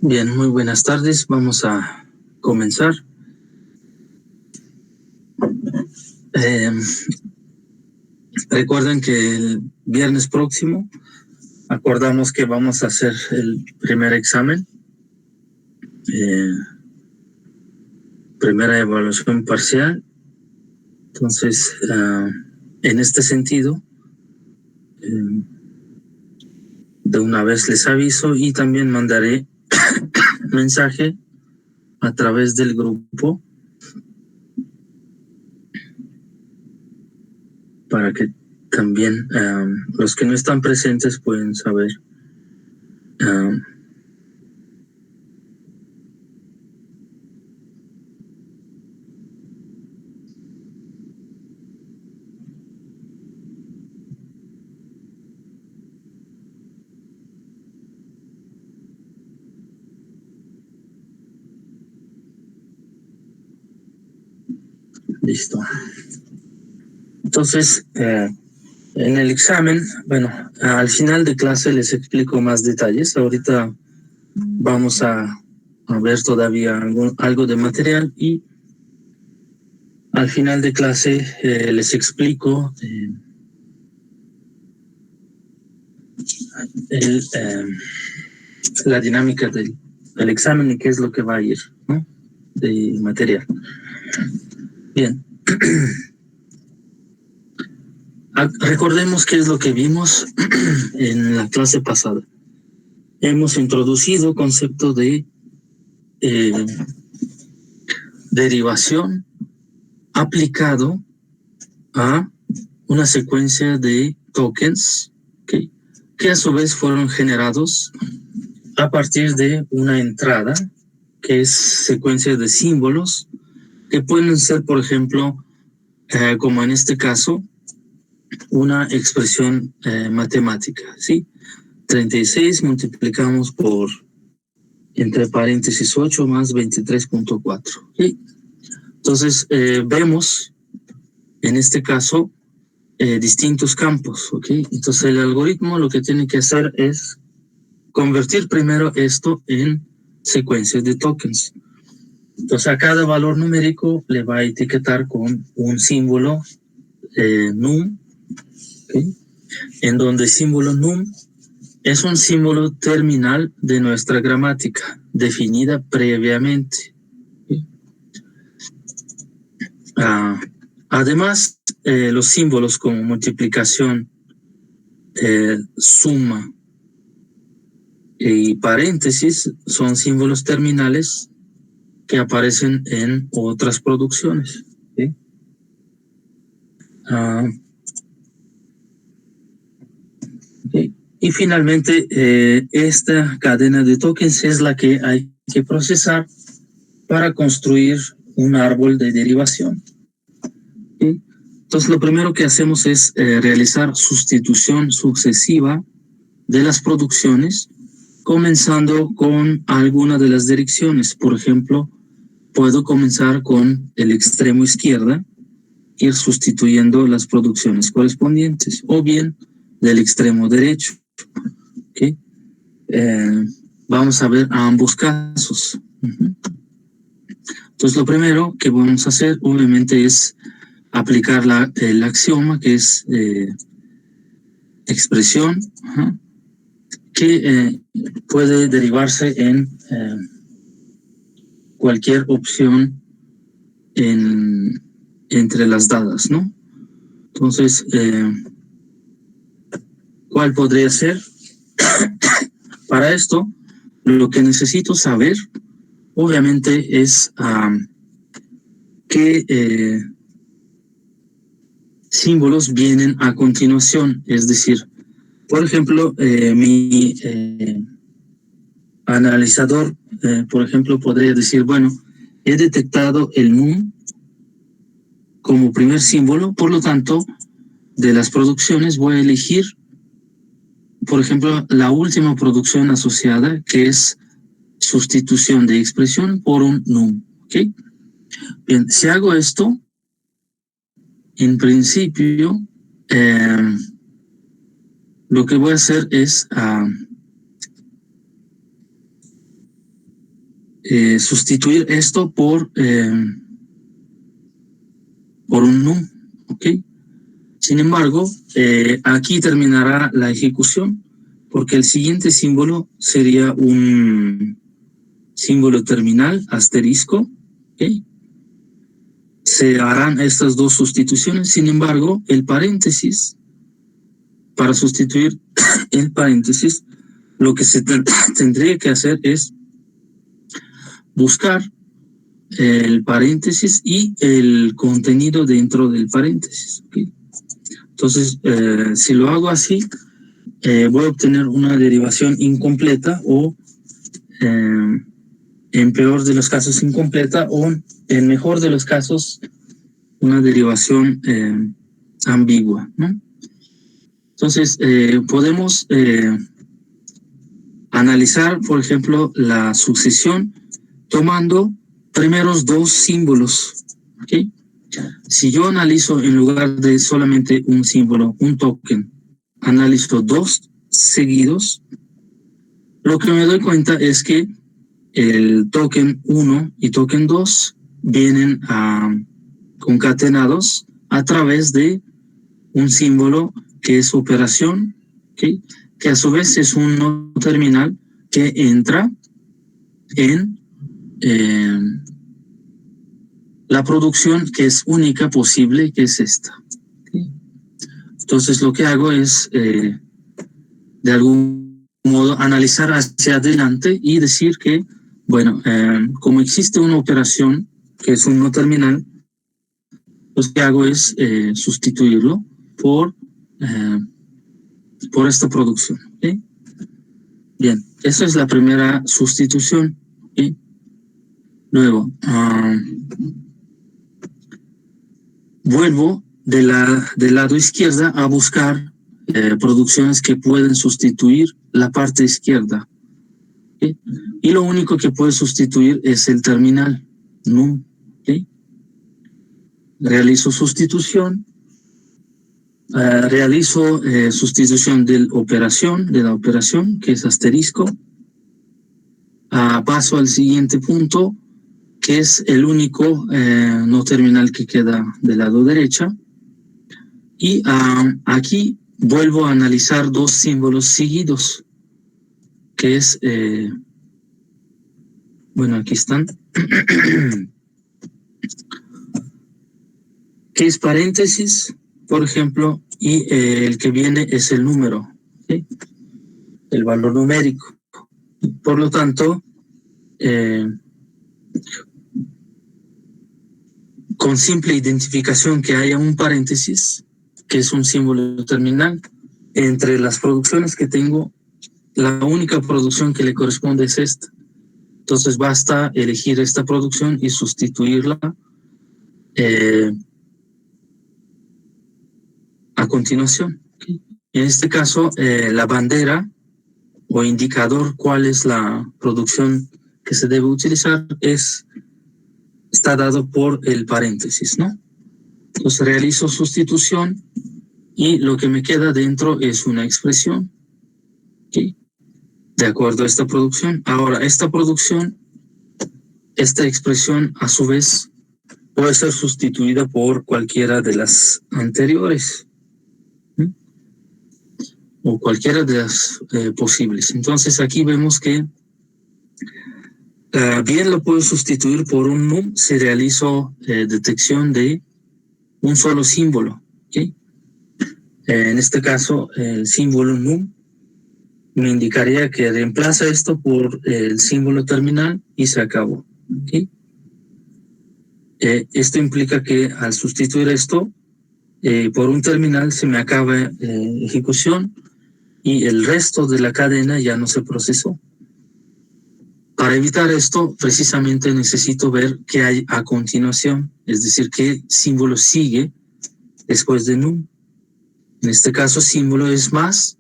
Bien, muy buenas tardes. Vamos a comenzar. Recuerden que el viernes próximo acordamos que vamos a hacer el primer examen, primera evaluación parcial. Entonces, en este sentido, de una vez les aviso y también mandaré mensaje a través del grupo para que también los que no están presentes pueden saber. Listo. Entonces, en el examen, bueno, al final de clase les explico más detalles. Ahorita vamos a ver todavía algo de material y al final de clase les explico la dinámica del examen y qué es lo que va a ir, ¿no? De material. Bien. Recordemos qué es lo que vimos en la clase pasada. Hemos introducido concepto de derivación aplicado a una secuencia de tokens, ¿okay?, que a su vez fueron generados a partir de una entrada que es secuencia de símbolos que pueden ser, por ejemplo, como en este caso, una expresión matemática, ¿sí? 36 multiplicamos por, entre paréntesis, 8 más 23.4. ¿Sí? Entonces, vemos, en este caso, distintos campos, ¿ok? Entonces, el algoritmo lo que tiene que hacer es convertir primero esto en secuencias de tokens. Entonces, a cada valor numérico le va a etiquetar con un símbolo num, ¿okay?, en donde el símbolo num es un símbolo terminal de nuestra gramática, definida previamente. ¿Okay? Además, los símbolos como multiplicación, suma y paréntesis son símbolos terminales que aparecen en otras producciones. ¿Sí? Okay. Y finalmente, esta cadena de tokens es la que hay que procesar para construir un árbol de derivación. ¿Sí? Entonces, lo primero que hacemos es realizar sustitución sucesiva de las producciones, comenzando con alguna de las direcciones. Por ejemplo, puedo comenzar con el extremo izquierda, ir sustituyendo las producciones correspondientes, o bien del extremo derecho. ¿Okay? Vamos a ver a ambos casos. Entonces, lo primero que vamos a hacer, obviamente, es aplicar el axioma, que es expresión, que puede derivarse en cualquier opción entre las dadas, ¿no? Entonces, ¿cuál podría ser? Para esto, lo que necesito saber, obviamente, es qué símbolos vienen a continuación. Es decir, por ejemplo, mi analizador, por ejemplo, podría decir, bueno, he detectado el num como primer símbolo, por lo tanto, de las producciones voy a elegir, por ejemplo, la última producción asociada, que es sustitución de expresión por un num. ¿Ok? Bien, si hago esto, en principio, lo que voy a hacer es sustituir esto por un num, ¿ok? Sin embargo, aquí terminará la ejecución, porque el siguiente símbolo sería un símbolo terminal, asterisco, ¿ok? Se harán estas dos sustituciones. Sin embargo, el paréntesis, para sustituir el paréntesis, lo que se tendría que hacer es buscar el paréntesis y el contenido dentro del paréntesis, ¿okay? Entonces, si lo hago así, voy a obtener una derivación incompleta o, en peor de los casos, incompleta, o en mejor de los casos, una derivación ambigua, ¿no? Entonces, podemos analizar, por ejemplo, la sucesión tomando primeros dos símbolos, ¿ok? Si yo analizo en lugar de solamente un símbolo, un token, analizo dos seguidos, lo que me doy cuenta es que el token 1 y token 2 vienen concatenados a través de un símbolo que es operación, ¿okay? Que a su vez es un no terminal que entra en la producción que es única posible, que es esta. ¿Okay? Entonces lo que hago es, de algún modo, analizar hacia adelante y decir que, bueno, como existe una operación que es un no terminal, lo que hago es sustituirlo por esta producción. ¿Okay? Bien, esa es la primera sustitución. ¿Okay? Luego, vuelvo del lado izquierda a buscar producciones que pueden sustituir la parte izquierda. ¿Okay? Y lo único que puede sustituir es el terminal, num. ¿Okay? Realizo sustitución. Realizo sustitución de la operación, que es asterisco. Paso al siguiente punto, que es el único no terminal que queda del lado derecha. Y aquí vuelvo a analizar dos símbolos seguidos, que es, bueno, aquí están, que es paréntesis, por ejemplo, y el que viene es el número, ¿sí? El valor numérico. Por lo tanto, con simple identificación que haya un paréntesis, que es un símbolo terminal, entre las producciones que tengo, la única producción que le corresponde es esta. Entonces basta elegir esta producción y sustituirla a continuación. ¿Okay? En este caso, la bandera o indicador cuál es la producción que se debe utilizar está dado por el paréntesis, ¿no? Entonces realizo sustitución y lo que me queda dentro es una expresión, ¿okay? De acuerdo a esta producción. Ahora, esta expresión a su vez puede ser sustituida por cualquiera de las anteriores, ¿sí? O cualquiera de las posibles. Entonces aquí vemos que bien lo puedo sustituir por un num si realizo detección de un solo símbolo, ¿okay? En este caso, el símbolo num me indicaría que reemplaza esto por el símbolo terminal y se acabó. ¿Okay? Esto implica que al sustituir esto por un terminal se me acaba ejecución y el resto de la cadena ya no se procesó. Para evitar esto, precisamente necesito ver qué hay a continuación, es decir, qué símbolo sigue después de num. En este caso, símbolo es más.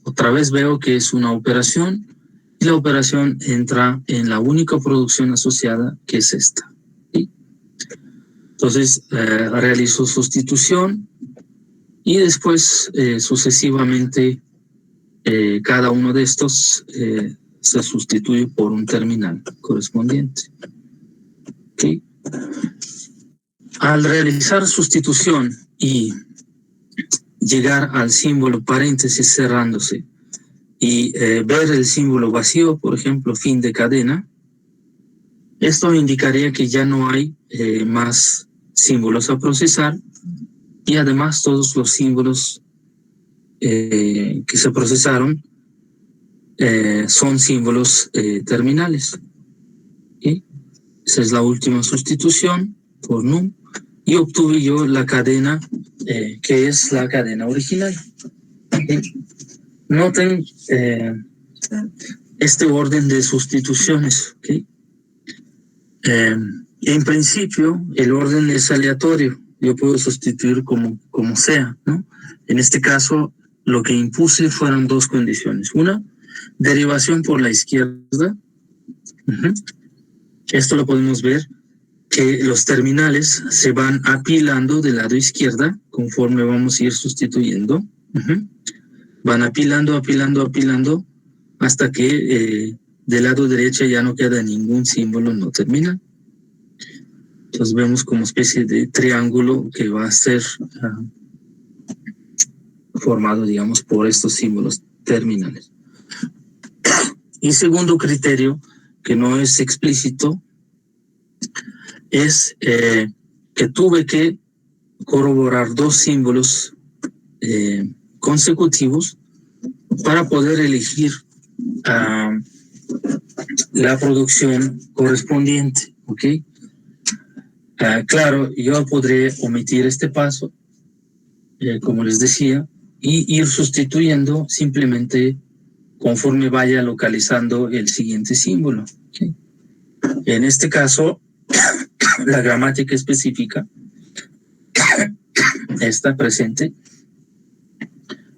Otra vez veo que es una operación y la operación entra en la única producción asociada, que es esta. ¿Sí? Entonces, realizo sustitución y después sucesivamente cada uno de estos se sustituye por un terminal correspondiente. ¿Okay? Al realizar sustitución y llegar al símbolo paréntesis cerrándose y ver el símbolo vacío, por ejemplo, fin de cadena, esto indicaría que ya no hay más símbolos a procesar y además todos los símbolos que se procesaron son símbolos terminales. ¿Okay? Esa es la última sustitución por num y obtuve yo la cadena que es la cadena original. ¿Okay? Noten este orden de sustituciones. ¿Okay? En principio, el orden es aleatorio. Yo puedo sustituir como sea, ¿no? En este caso, lo que impuse fueron dos condiciones. Una, derivación por la izquierda. Esto lo podemos ver, que los terminales se van apilando del lado izquierda conforme vamos a ir sustituyendo. Van apilando, apilando, apilando, hasta que del lado derecho ya no queda ningún símbolo no terminal. Entonces vemos como especie de triángulo que va a ser formado, digamos, por estos símbolos terminales. Y segundo criterio, que no es explícito, es que tuve que corroborar dos símbolos consecutivos para poder elegir la producción correspondiente, ¿ok? Claro, yo podré omitir este paso, como les decía, y ir sustituyendo simplemente conforme vaya localizando el siguiente símbolo. ¿Okay? En este caso, la gramática específica está presente.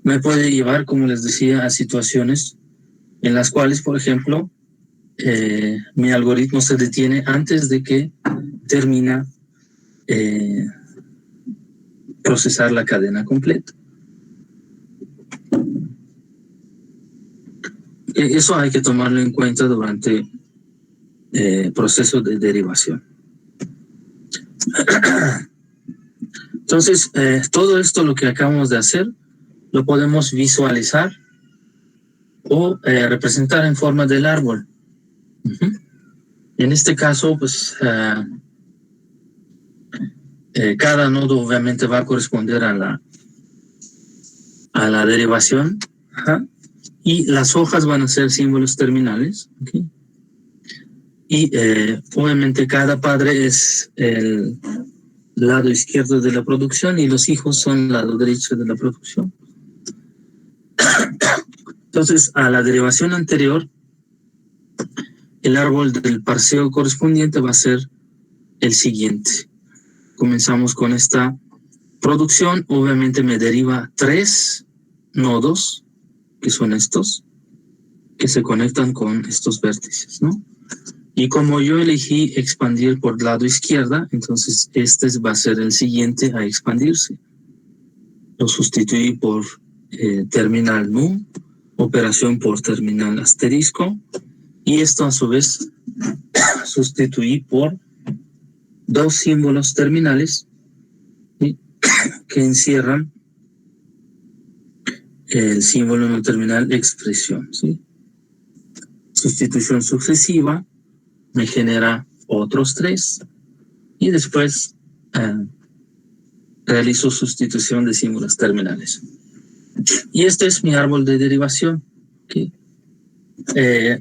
Me puede llevar, como les decía, a situaciones en las cuales, por ejemplo, mi algoritmo se detiene antes de que termina procesar la cadena completa. Eso hay que tomarlo en cuenta durante el proceso de derivación. Entonces, todo esto lo que acabamos de hacer lo podemos visualizar o representar en forma del árbol. En este caso, pues cada nodo obviamente va a corresponder a la derivación. Y las hojas van a ser símbolos terminales. ¿Okay? Y obviamente cada padre es el lado izquierdo de la producción y los hijos son el lado derecho de la producción. Entonces, a la derivación anterior, el árbol del parseo correspondiente va a ser el siguiente. Comenzamos con esta producción. Obviamente me deriva 3 nodos, que son estos, que se conectan con estos vértices, ¿no? Y como yo elegí expandir por el lado izquierda, entonces este va a ser el siguiente a expandirse. Lo sustituí por terminal num, operación por terminal asterisco, y esto a su vez sustituí por dos símbolos terminales, ¿sí? Que encierran el símbolo no terminal expresión, ¿sí? Sustitución sucesiva me genera otros 3 y después realizo sustitución de símbolos terminales. Y este es mi árbol de derivación. ¿Okay?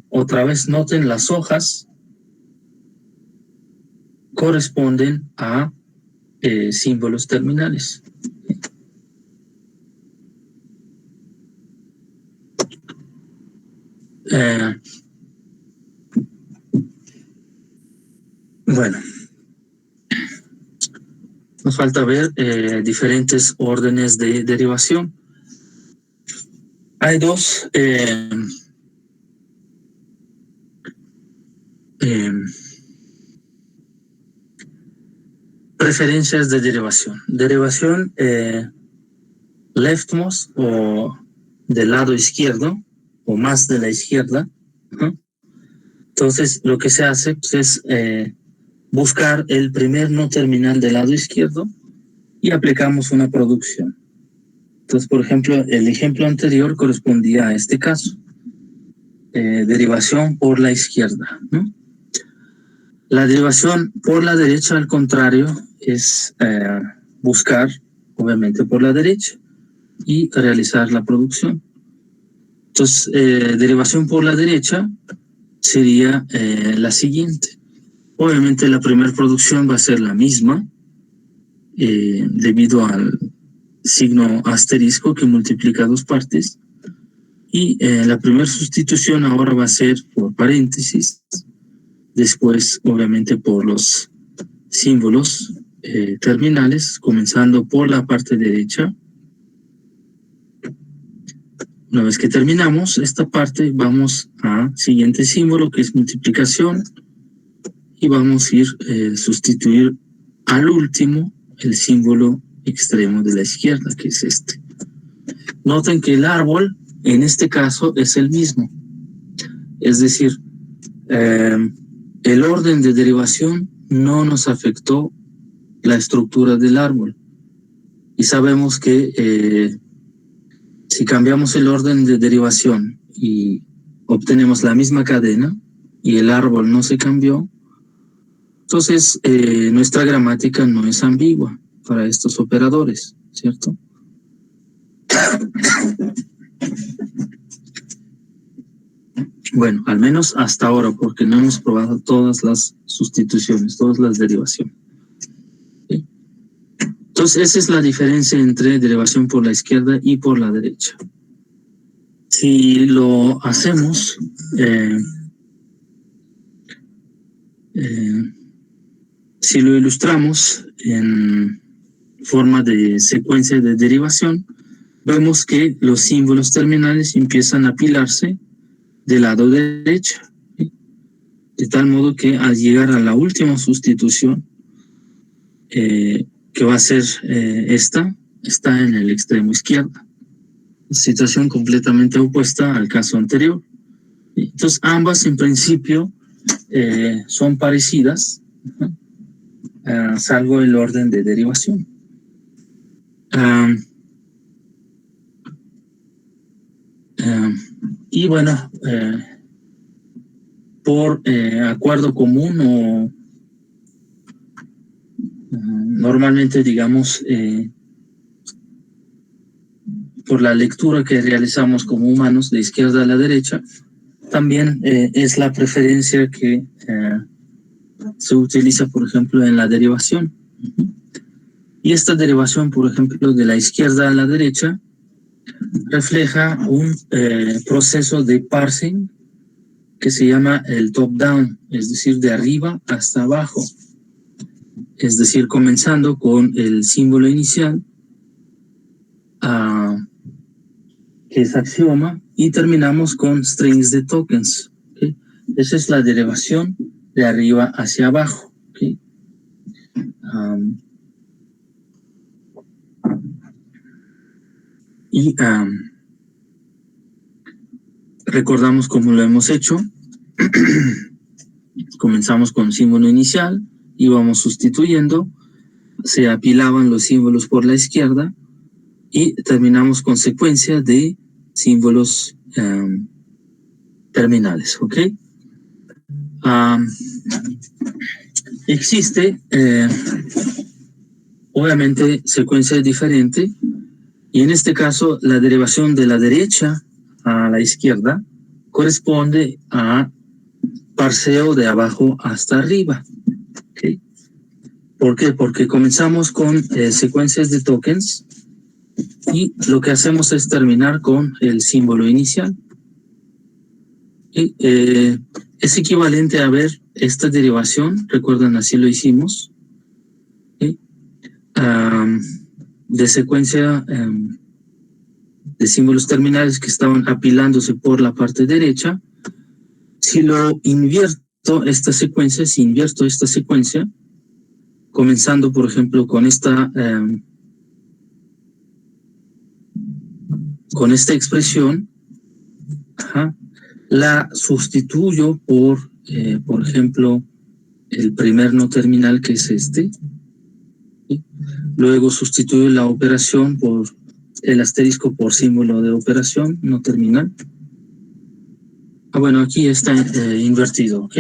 Otra vez noten las hojas corresponden a símbolos terminales. Bueno, nos falta ver diferentes órdenes de derivación. Hay dos preferencias de derivación. Derivación leftmost o del lado izquierdo o más de la izquierda. Entonces, lo que se hace pues, es buscar el primer no terminal del lado izquierdo y aplicamos una producción. Entonces, por ejemplo, el ejemplo anterior correspondía a este caso. Derivación por la izquierda, ¿no? La derivación por la derecha, al contrario, es buscar, obviamente, por la derecha y realizar la producción. Entonces, derivación por la derecha sería la siguiente. Obviamente, la primera producción va a ser la misma, debido al signo asterisco que multiplica dos partes. Y la primera sustitución ahora va a ser por paréntesis, después obviamente por los símbolos terminales, comenzando por la parte derecha. Una vez que terminamos esta parte, vamos al siguiente símbolo, que es multiplicación, y vamos a ir sustituir al último el símbolo extremo de la izquierda, que es este. Noten que el árbol en este caso es el mismo, es decir, el orden de derivación no nos afectó la estructura del árbol. Y sabemos que si cambiamos el orden de derivación y obtenemos la misma cadena y el árbol no se cambió, entonces nuestra gramática no es ambigua para estos operadores, ¿cierto? Bueno, al menos hasta ahora, porque no hemos probado todas las sustituciones, todas las derivaciones. ¿Sí? Entonces, esa es la diferencia entre derivación por la izquierda y por la derecha. Si lo hacemos, si lo ilustramos en forma de secuencia de derivación, vemos que los símbolos terminales empiezan a apilarse del lado derecho, ¿sí? De tal modo que al llegar a la última sustitución, que va a ser esta, está en el extremo izquierdo. Situación completamente opuesta al caso anterior. Entonces, ambas en principio son parecidas, salvo el orden de derivación. Y bueno, por acuerdo común o normalmente, digamos, por la lectura que realizamos como humanos de izquierda a la derecha, también es la preferencia que se utiliza, por ejemplo, en la derivación. Y esta derivación, por ejemplo, de la izquierda a la derecha, refleja un proceso de parsing que se llama el top-down, es decir, de arriba hasta abajo. Es decir, comenzando con el símbolo inicial, que es axioma, y terminamos con strings de tokens. ¿Okay? Esa es la derivación de arriba hacia abajo. ¿Okay? Recordamos cómo lo hemos hecho. Comenzamos con símbolo inicial, íbamos sustituyendo, se apilaban los símbolos por la izquierda y terminamos con secuencia de símbolos terminales, ¿ok? Existe, obviamente, secuencia diferente, y en este caso la derivación de la derecha a la izquierda corresponde a parseo de abajo hasta arriba. ¿Okay? ¿Por qué? Porque comenzamos con secuencias de tokens y lo que hacemos es terminar con el símbolo inicial. Y, es equivalente a ver esta derivación, recuerdan, así lo hicimos, ¿sí? De secuencia de símbolos terminales que estaban apilándose por la parte derecha. Si lo invierto esta secuencia, comenzando por ejemplo con esta con esta expresión, la sustituyo por ejemplo, el primer no terminal, que es este. ¿Sí? Luego sustituyo la operación por el asterisco por símbolo de operación no terminal. Bueno, aquí está invertido, ¿ok?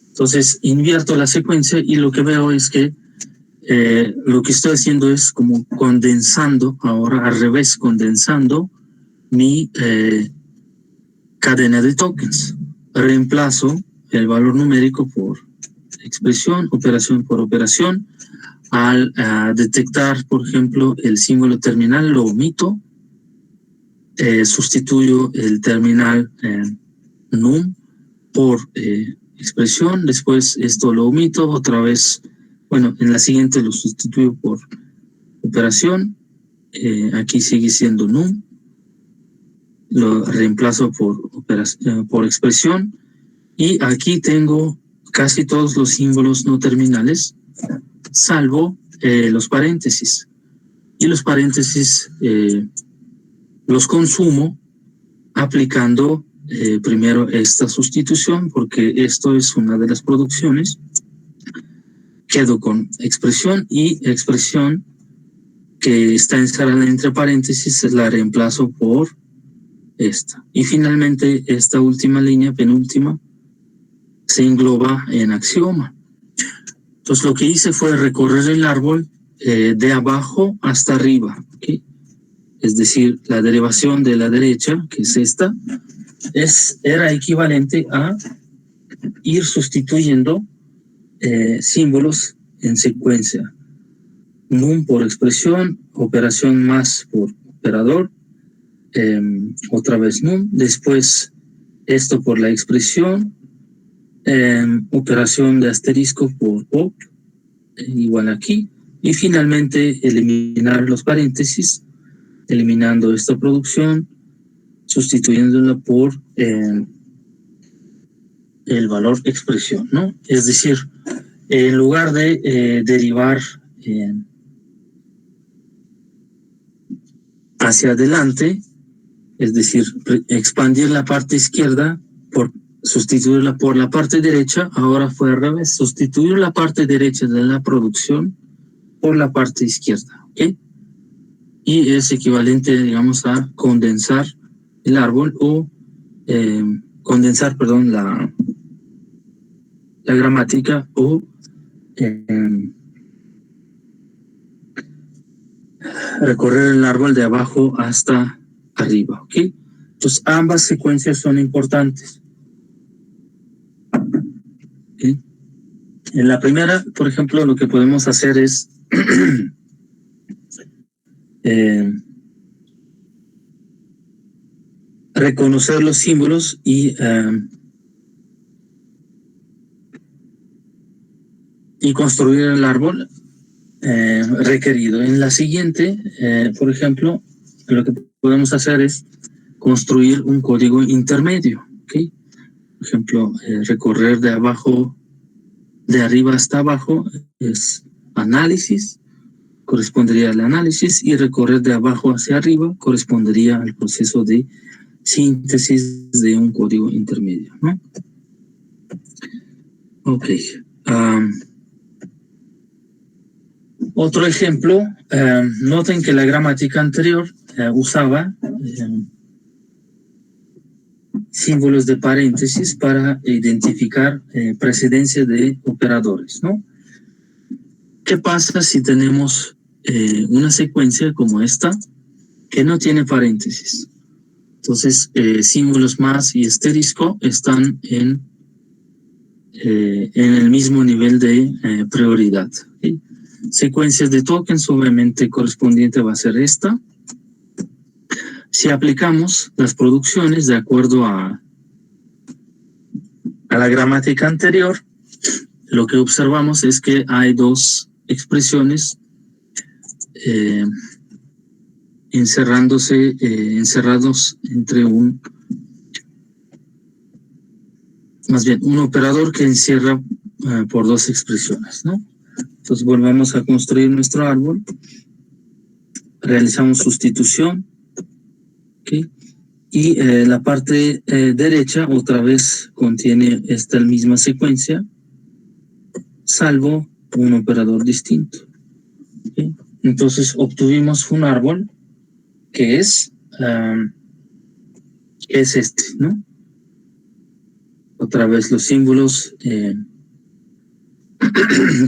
Entonces invierto la secuencia y lo que veo es que lo que estoy haciendo es como condensando, ahora al revés, condensando mi cadena de tokens. Reemplazo el valor numérico por expresión, operación por operación. Al detectar, por ejemplo, el símbolo terminal, lo omito. Sustituyo el terminal num por expresión. Después esto lo omito. Otra vez, bueno, en la siguiente lo sustituyo por operación. Aquí sigue siendo num. Lo reemplazo por expresión. Y aquí tengo casi todos los símbolos no terminales, salvo los paréntesis. Y los paréntesis los consumo aplicando primero esta sustitución, porque esto es una de las producciones. Quedo con expresión y expresión que está encerrada entre paréntesis, la reemplazo por esta. Y finalmente esta última línea, penúltima, se engloba en axioma. Entonces lo que hice fue recorrer el árbol de abajo hasta arriba, ¿okay? Es decir, la derivación de la derecha, que es esta, era equivalente a ir sustituyendo símbolos en secuencia. Num por expresión, operación más por operador, otra vez num, después esto por la expresión, operación de asterisco por op, igual aquí, y finalmente eliminar los paréntesis, eliminando esta producción, sustituyéndola por el valor expresión, ¿no? Es decir, en lugar de derivar hacia adelante, es decir, expandir la parte izquierda por sustituirla por la parte derecha, ahora fue al revés, sustituir la parte derecha de la producción por la parte izquierda, ¿ok? Y es equivalente, digamos, a condensar el árbol o condensar, perdón, la gramática o recorrer el árbol de abajo hasta arriba, ¿ok? Entonces, ambas secuencias son importantes. ¿Okay? En la primera, por ejemplo, lo que podemos hacer es reconocer los símbolos y construir el árbol requerido. En la siguiente, por ejemplo, lo que podemos hacer es construir un código intermedio, ¿okay? Por ejemplo, recorrer de arriba hasta abajo es análisis, correspondería al análisis, y recorrer de abajo hacia arriba correspondería al proceso de síntesis de un código intermedio, ¿no? Ok. Otro ejemplo, noten que la gramática anterior usaba símbolos de paréntesis para identificar precedencia de operadores, ¿no? ¿Qué pasa si tenemos una secuencia como esta que no tiene paréntesis? Entonces, símbolos más y asterisco están en el mismo nivel de prioridad, ¿sí? Secuencias de tokens, obviamente correspondiente va a ser esta. Si aplicamos las producciones de acuerdo a la gramática anterior, lo que observamos es que hay dos expresiones encerrados entre un operador que encierra por dos expresiones, ¿no? Entonces volvamos a construir nuestro árbol. realizamos sustitución, ¿okay? Y la parte derecha otra vez contiene esta misma secuencia, salvo un operador distinto. ¿Okay? Entonces obtuvimos un árbol que es este, ¿no? Otra vez los símbolos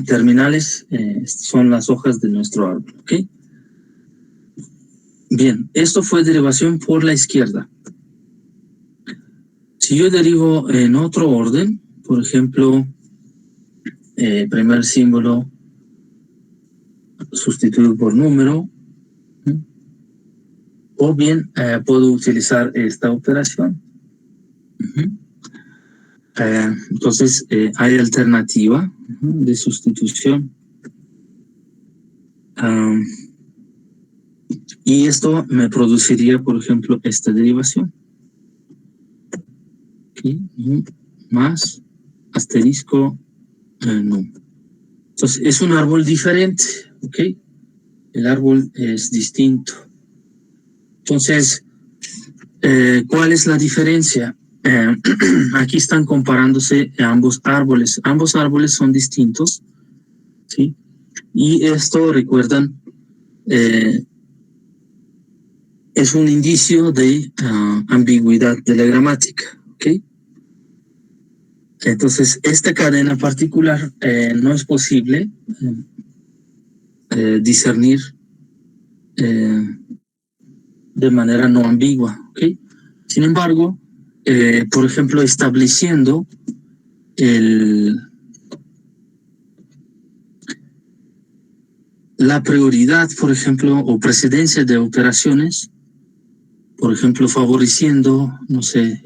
terminales son las hojas de nuestro árbol. ¿Okay? Bien, esto fue derivación por la izquierda. Si yo derivo en otro orden, por ejemplo, primer símbolo sustituido por número, o bien puedo utilizar esta operación. Entonces hay alternativa de sustitución. Y esto me produciría, por ejemplo, esta derivación. Aquí, más asterisco no. Entonces es un árbol diferente, ¿ok? El árbol es distinto. Entonces, ¿cuál es la diferencia? Aquí están comparándose ambos árboles. Ambos árboles son distintos, ¿sí? Y esto, recuerdan, es un indicio de ambigüedad de la gramática, ¿ok? Entonces, esta cadena particular no es posible discernir de manera no ambigua, ¿ok? Sin embargo, por ejemplo, estableciendo la prioridad, por ejemplo, o precedencia de operaciones, por ejemplo, favoreciendo, no sé,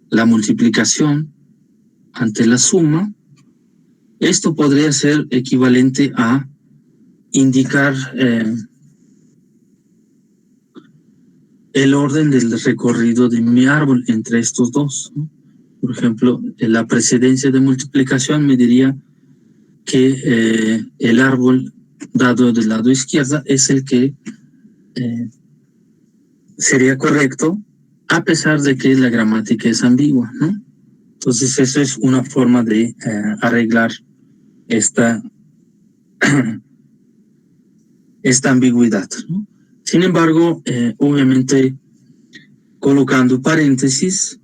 la multiplicación ante la suma, esto podría ser equivalente a indicar el orden del recorrido de mi árbol entre estos dos, ¿no? Por ejemplo, la precedencia de multiplicación me diría que el árbol dado del lado izquierdo es el que sería correcto, a pesar de que la gramática es ambigua, ¿no? Entonces, eso es una forma de arreglar esta ambigüedad, ¿no? Sin embargo, obviamente, colocando paréntesis,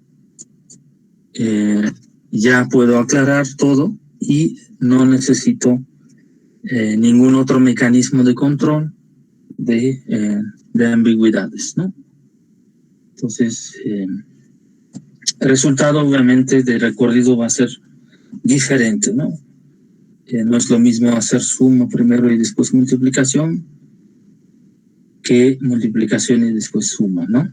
ya puedo aclarar todo y no necesito ningún otro mecanismo de control de ambigüedades, ¿no? Entonces, el resultado obviamente de recorrido va a ser diferente, ¿no? No es lo mismo hacer suma primero y después multiplicación que multiplicación y después suma, ¿no?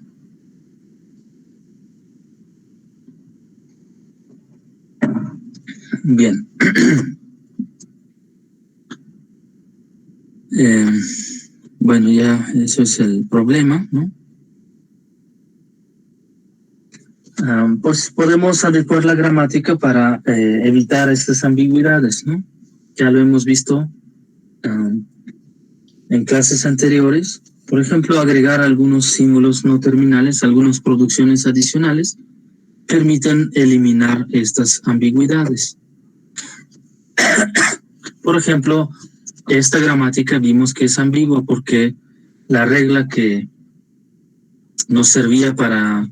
Bien. Bueno, ya eso es el problema, ¿no? Pues podemos adecuar la gramática para evitar estas ambigüedades, ¿no? Ya lo hemos visto en clases anteriores. Por ejemplo, agregar algunos símbolos no terminales, algunas producciones adicionales, permiten eliminar estas ambigüedades. Por ejemplo, esta gramática vimos que es ambigua porque la regla que nos servía para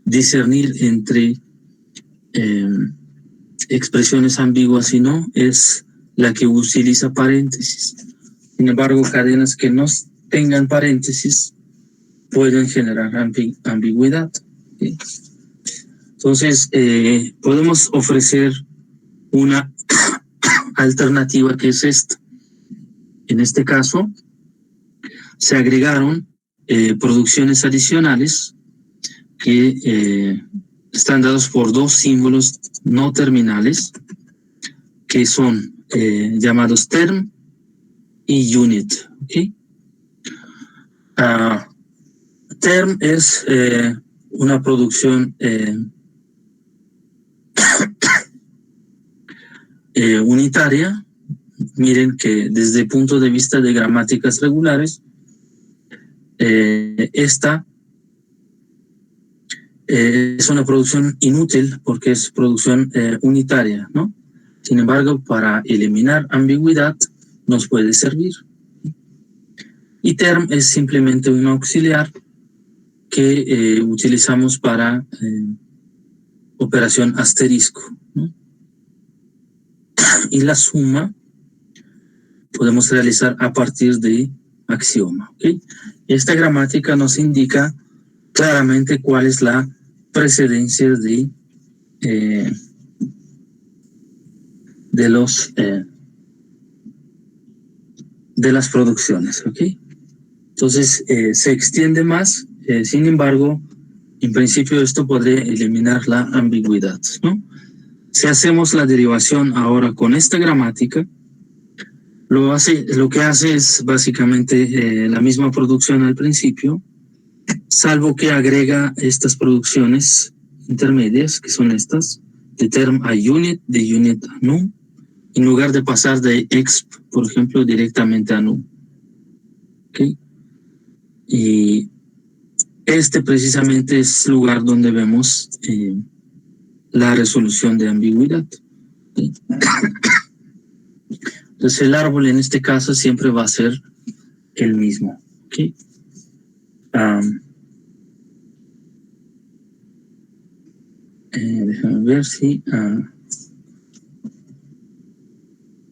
discernir entre expresiones ambiguas y no es la que utiliza paréntesis. Sin embargo, cadenas que no tengan paréntesis pueden generar ambigüedad. ¿Sí? Entonces, podemos ofrecer una alternativa que es esta. En este caso, se agregaron producciones adicionales que están dados por dos símbolos no terminales que son llamados term y unit. ¿Okay? Term es una producción unitaria. Miren que desde el punto de vista de gramáticas regulares, esta es una producción inútil porque es producción unitaria, ¿no? Sin embargo, para eliminar ambigüedad nos puede servir. Y term es simplemente un auxiliar que utilizamos para operación asterisco, ¿no? Y la suma podemos realizar a partir de axioma, ¿okay? Esta gramática nos indica claramente cuál es la precedencia de las producciones, ¿ok? Entonces se extiende más, sin embargo, en principio esto podría eliminar la ambigüedad, ¿no? Si hacemos la derivación ahora con esta gramática, lo que hace es básicamente la misma producción al principio, salvo que agrega estas producciones intermedias, que son estas, de term a unit, de unit a num, en lugar de pasar de exp, por ejemplo, directamente a num. ¿Okay? Y este precisamente es el lugar donde vemos la resolución de ambigüedad. ¿Okay? Entonces el árbol en este caso siempre va a ser el mismo. ¿Okay? Déjame ver si...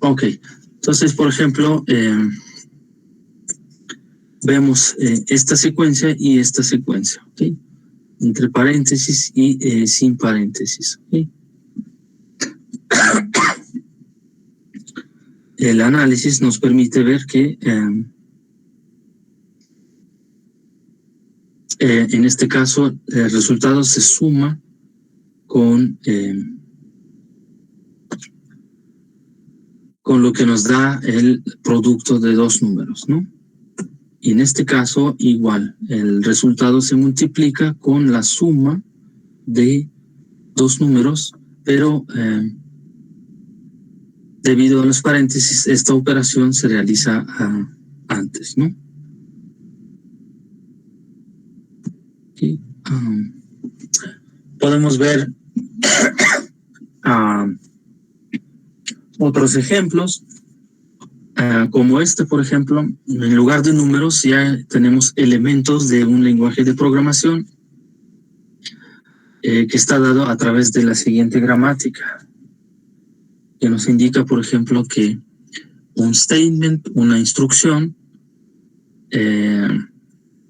ok, entonces por ejemplo vemos esta secuencia y esta secuencia, ¿okay? Entre paréntesis y sin paréntesis. ¿Okay? El análisis nos permite ver que en este caso el resultado se suma con lo que nos da el producto de dos números, ¿no? Y en este caso igual, el resultado se multiplica con la suma de dos números, pero debido a los paréntesis, esta operación se realiza antes, ¿no? Okay. Podemos ver otros ejemplos, como este, por ejemplo. En lugar de números ya tenemos elementos de un lenguaje de programación que está dado a través de la siguiente gramática, que nos indica, por ejemplo, que un statement, una instrucción,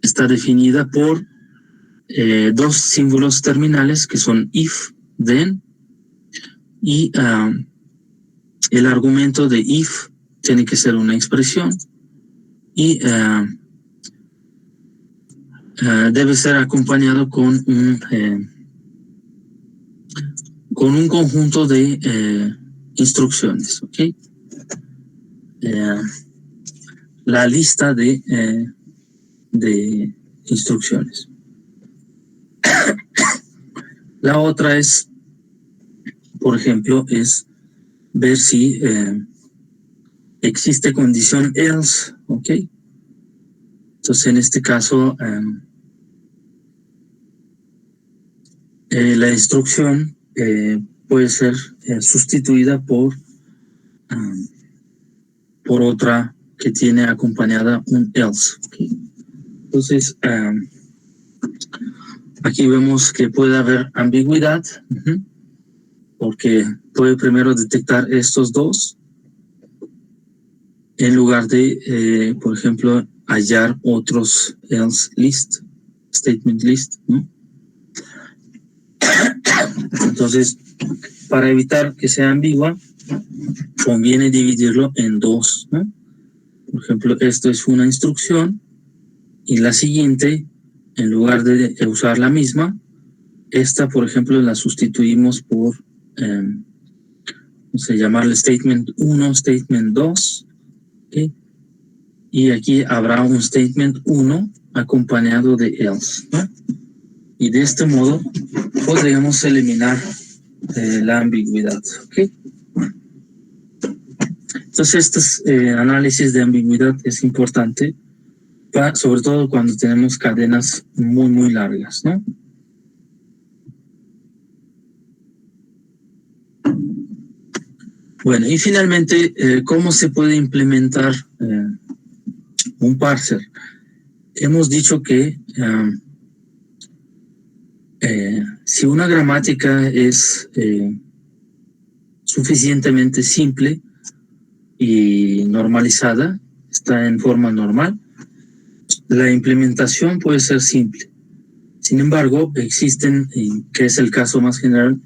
está definida por dos símbolos terminales que son if, then, y el argumento de if tiene que ser una expresión y debe ser acompañado con un conjunto de instrucciones, ¿ok? La lista de instrucciones. La otra es, por ejemplo, es ver si existe condición else, ¿ok? Entonces, en este caso, la instrucción puede ser sustituida por otra que tiene acompañada un else, ¿okay? Entonces, aquí vemos que puede haber ambigüedad, porque puede primero detectar estos dos en lugar de, por ejemplo, hallar otros else list, statement list, ¿no? Entonces, para evitar que sea ambigua, conviene dividirlo en dos, ¿no? Por ejemplo, esto es una instrucción y la siguiente, en lugar de usar la misma, esta, por ejemplo, la sustituimos por, vamos a llamarle statement 1, statement 2, ¿okay? Y aquí habrá un statement 1 acompañado de else, ¿no? Y de este modo podríamos eliminar la ambigüedad, ¿ok? Entonces, este análisis de ambigüedad es importante sobre todo cuando tenemos cadenas muy, muy largas, ¿no? Bueno, y finalmente, ¿cómo se puede implementar un parser? Hemos dicho que si una gramática es suficientemente simple y normalizada, está en forma normal, la implementación puede ser simple. Sin embargo, existen, que es el caso más general,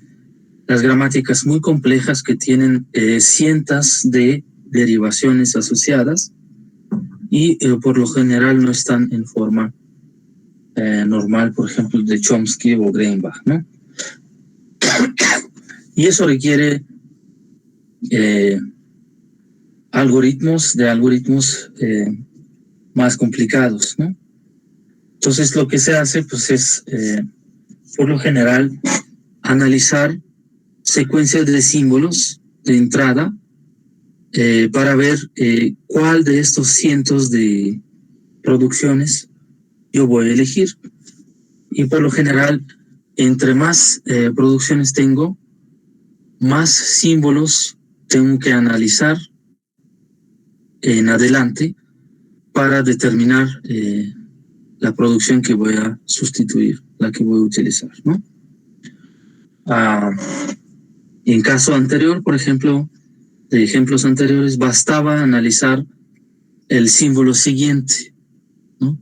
las gramáticas muy complejas que tienen cientos de derivaciones asociadas y por lo general no están en forma normal, por ejemplo, de Chomsky o Greenbach, ¿no? Y eso requiere algoritmos más complicados, ¿no? Entonces lo que se hace pues es, por lo general, analizar secuencias de símbolos de entrada para ver cuál de estos cientos de producciones yo voy a elegir. Y por lo general, entre más producciones tengo, más símbolos tengo que analizar en adelante para determinar la producción que voy a sustituir, la que voy a utilizar, ¿no? En caso anterior, por ejemplo, de ejemplos anteriores, bastaba analizar el símbolo siguiente, ¿no?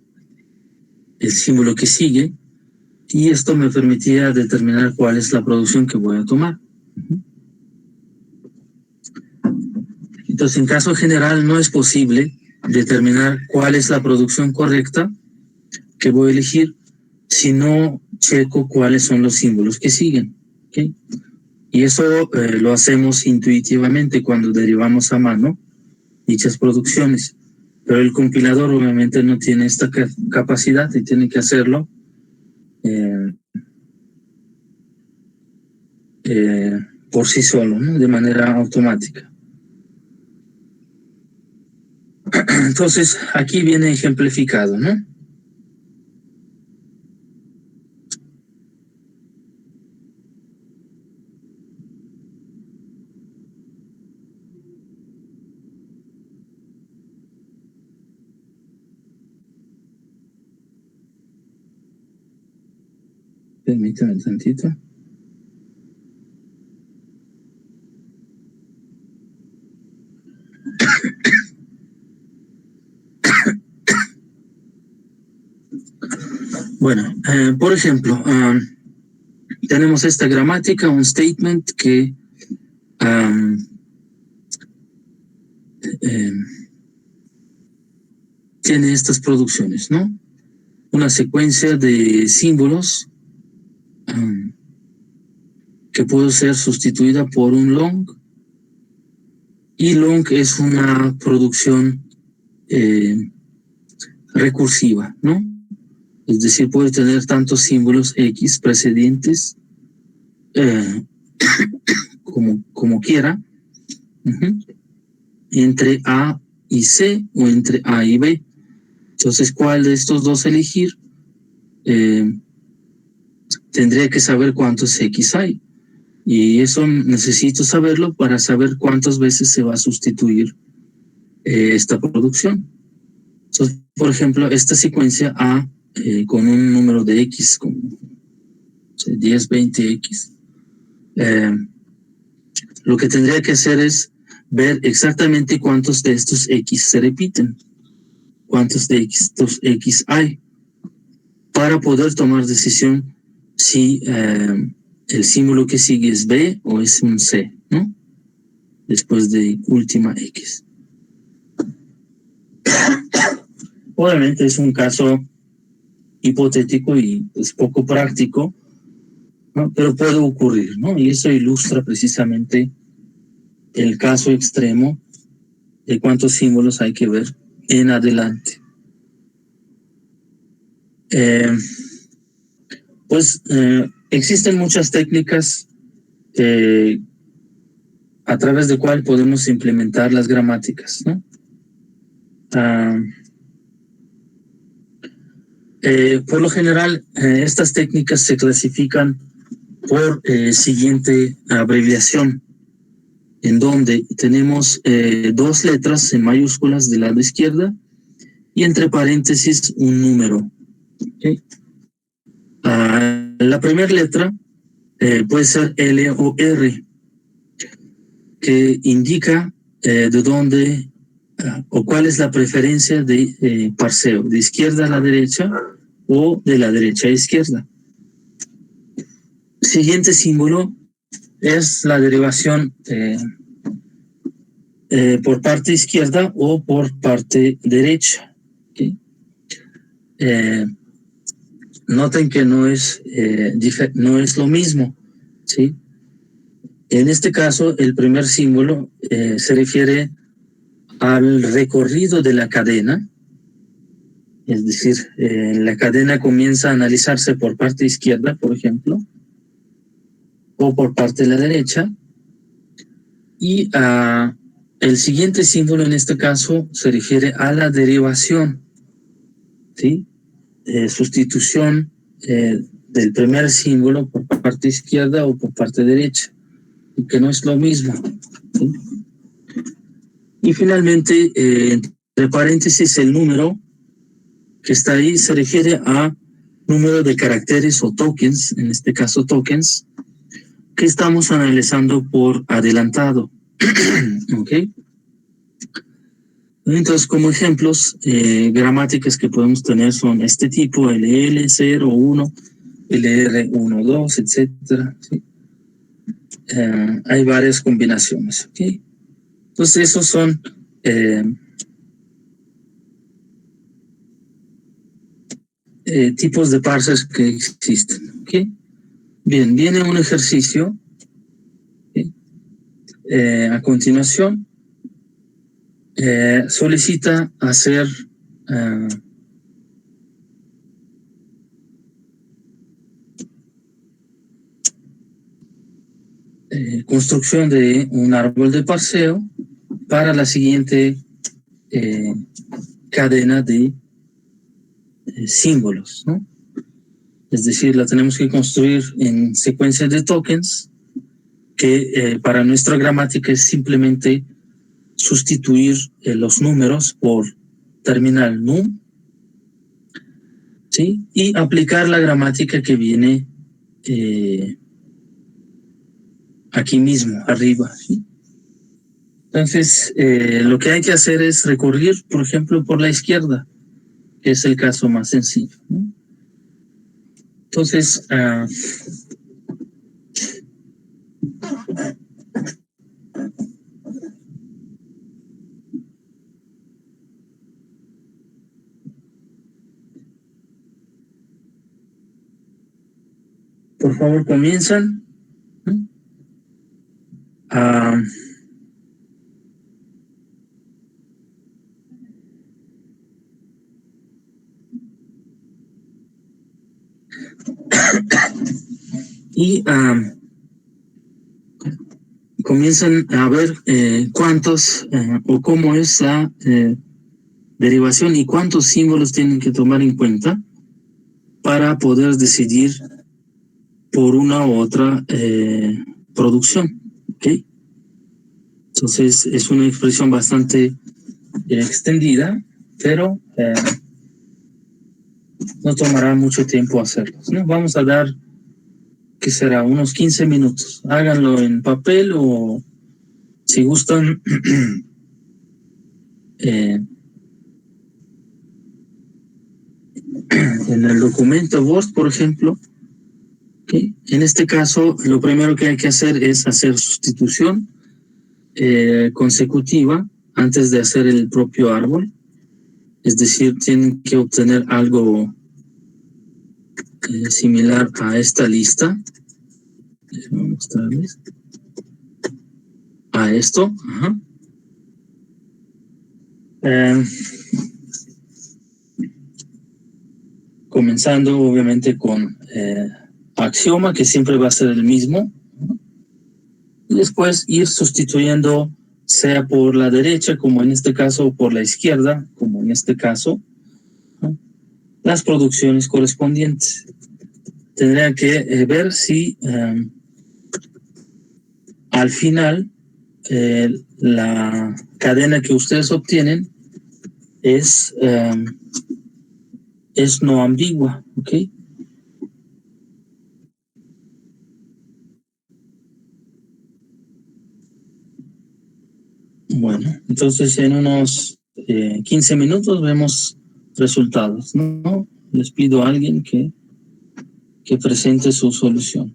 El símbolo que sigue, y esto me permitía determinar cuál es la producción que voy a tomar. Entonces, en caso general, no es posible determinar cuál es la producción correcta que voy a elegir si no checo cuáles son los símbolos que siguen, ¿okay? Y eso lo hacemos intuitivamente cuando derivamos a mano dichas producciones. Pero el compilador obviamente no tiene esta capacidad y tiene que hacerlo por sí solo, ¿no? De manera automática. Entonces, aquí viene ejemplificado, ¿no? Permítame un tantito. Bueno, por ejemplo, tenemos esta gramática, un statement que tiene estas producciones, ¿no? Una secuencia de símbolos que puede ser sustituida por un long, y long es una producción recursiva, ¿no? Es decir, puede tener tantos símbolos X precedentes como quiera, entre A y C o entre A y B. Entonces, ¿cuál de estos dos elegir? Tendría que saber cuántos X hay. Y eso necesito saberlo para saber cuántas veces se va a sustituir esta producción. Entonces, por ejemplo, esta secuencia A con un número de X, como 10, 20X, lo que tendría que hacer es ver exactamente cuántos de estos X se repiten, cuántos de estos X hay, para poder tomar decisión si el símbolo que sigue es B o es un C, ¿no? Después de última X. Obviamente es un caso hipotético y es poco práctico, ¿no? Pero puede ocurrir, ¿no? Y eso ilustra precisamente el caso extremo de cuántos símbolos hay que ver en adelante. Existen muchas técnicas a través de cual podemos implementar las gramáticas, ¿no? Por lo general, estas técnicas se clasifican por siguiente abreviación, en donde tenemos dos letras en mayúsculas del lado izquierdo y entre paréntesis un número. ¿Okay? La primera letra puede ser L o R, que indica de dónde o cuál es la preferencia de parseo, de izquierda a la derecha o de la derecha a izquierda. Siguiente símbolo es la derivación por parte izquierda o por parte derecha. ¿Okay? Noten que no es lo mismo, ¿sí? En este caso, el primer símbolo se refiere al recorrido de la cadena, es decir, la cadena comienza a analizarse por parte izquierda, por ejemplo, o por parte de la derecha, y el siguiente símbolo en este caso se refiere a la derivación, ¿sí? Sustitución del primer símbolo por parte izquierda o por parte derecha, y que no es lo mismo, ¿sí? Y finalmente, entre paréntesis, el número que está ahí se refiere a número de caracteres o tokens, en este caso tokens, que estamos analizando por adelantado. ¿Ok? Entonces, como ejemplos, gramáticas que podemos tener son este tipo, LL0, 1, LR1, 2, etcétera. ¿Sí? Hay varias combinaciones. ¿Ok? Entonces, esos son tipos de parsers que existen. ¿Ok? Bien, viene un ejercicio. ¿Okay? A continuación, solicita hacer construcción de un árbol de parseo para la siguiente cadena de símbolos, ¿no? Es decir, la tenemos que construir en secuencias de tokens que para nuestra gramática es simplemente sustituir los números por terminal num, ¿sí? Y aplicar la gramática que viene aquí mismo, arriba, ¿sí? Entonces, lo que hay que hacer es recurrir, por ejemplo, por la izquierda, que es el caso más sencillo, ¿no? Entonces, por favor, comienzan. Y comienzan a ver cuántos o cómo es la derivación y cuántos símbolos tienen que tomar en cuenta para poder decidir por una u otra producción. ¿Okay? Entonces es una expresión bastante extendida, pero no tomará mucho tiempo hacerlo, ¿no? Vamos a dar, ¿qué será? Unos 15 minutos. Háganlo en papel o si gustan en el documento Word, por ejemplo. ¿Okay? En este caso, lo primero que hay que hacer es hacer sustitución consecutiva antes de hacer el propio árbol. Es decir, tienen que obtener algo similar a esta lista. Déjenme mostrarles. A esto. Ajá. Comenzando obviamente con axioma, que siempre va a ser el mismo. Y después ir sustituyendo, sea por la derecha, como en este caso, o por la izquierda, como en este caso, ¿no? las producciones correspondientes. Tendría que ver si al final la cadena que ustedes obtienen es no ambigua, ¿ok? Bueno, entonces en unos 15 minutos vemos resultados, ¿no? Les pido a alguien que presente su solución.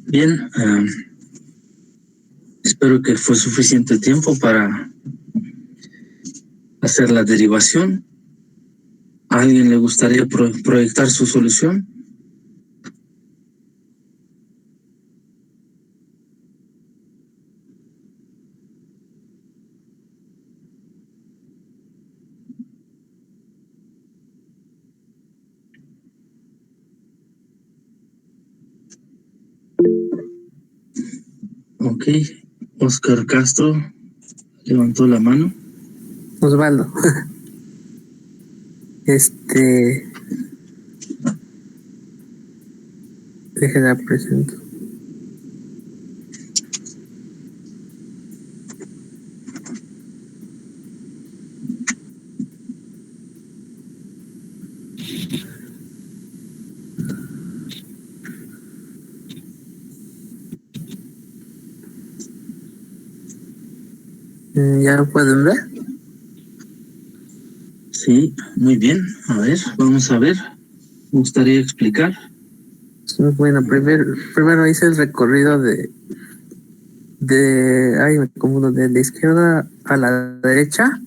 Bien, espero que fue suficiente tiempo para hacer la derivación. ¿A alguien le gustaría proyectar su solución? Ok, Oscar Castro levantó la mano. Osvaldo. Déjela presento. ¿Ya lo pueden ver? Sí, muy bien. A ver, vamos a ver. Me gustaría explicar. Bueno, primero hice el recorrido ay, me confundo, de la izquierda a la derecha.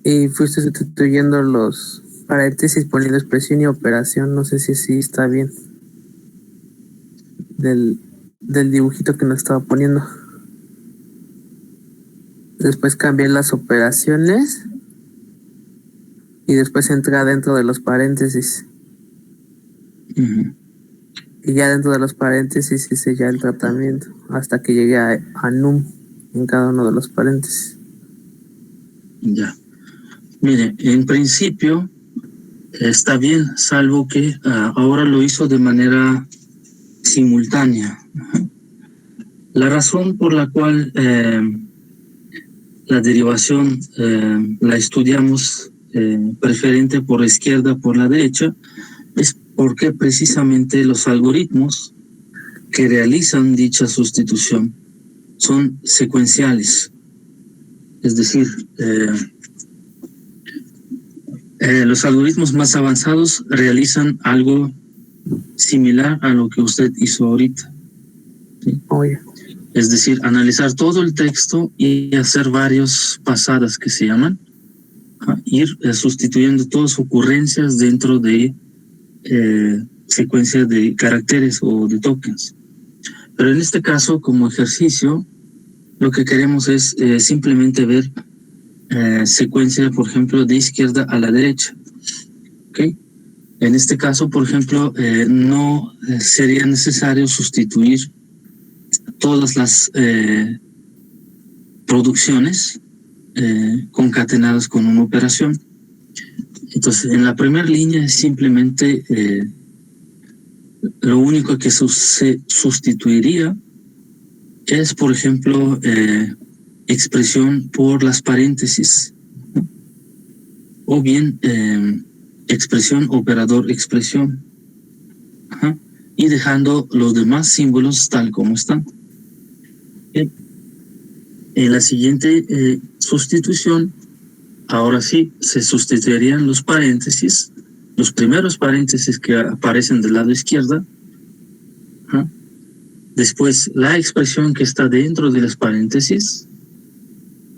Y fuiste sustituyendo los paréntesis poniendo expresión y operación. No sé si está bien del dibujito que nos estaba poniendo. Después cambié las operaciones y después entré dentro de los paréntesis. Y ya dentro de los paréntesis hice ya el tratamiento hasta que llegué a num en cada uno de los paréntesis. Ya. Mire, en principio está bien, salvo que ahora lo hizo de manera simultánea. La razón por la cual la derivación la estudiamos preferente por la izquierda por la derecha es porque precisamente los algoritmos que realizan dicha sustitución son secuenciales. Es decir, los algoritmos más avanzados realizan algo similar a lo que usted hizo ahorita. ¿Sí? Es decir, analizar todo el texto y hacer varias pasadas que se llaman, ir sustituyendo todas ocurrencias dentro de secuencias de caracteres o de tokens. Pero en este caso, como ejercicio, lo que queremos es simplemente ver secuencia, por ejemplo, de izquierda a la derecha. ¿Okay? En este caso, por ejemplo, no sería necesario sustituir todas las producciones concatenadas con una operación. Entonces, en la primera línea es simplemente lo único que se sustituiría es, por ejemplo, expresión por las paréntesis, ¿no? O bien expresión, operador, expresión. Ajá. Y dejando los demás símbolos tal como están. Bien. En la siguiente sustitución, ahora sí, se sustituirían los paréntesis, los primeros paréntesis que aparecen del lado izquierdo. ¿Ah? Después, la expresión que está dentro de los paréntesis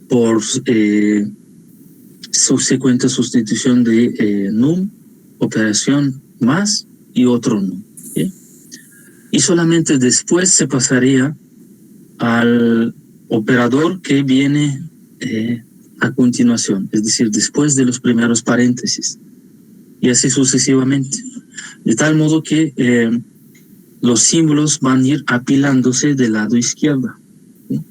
por subsecuente sustitución de num, operación más y otro num. ¿Sí? Y solamente después se pasaría al operador que viene a continuación, es decir, después de los primeros paréntesis, y así sucesivamente, de tal modo que los símbolos van a ir apilándose del lado izquierdo, ¿sí?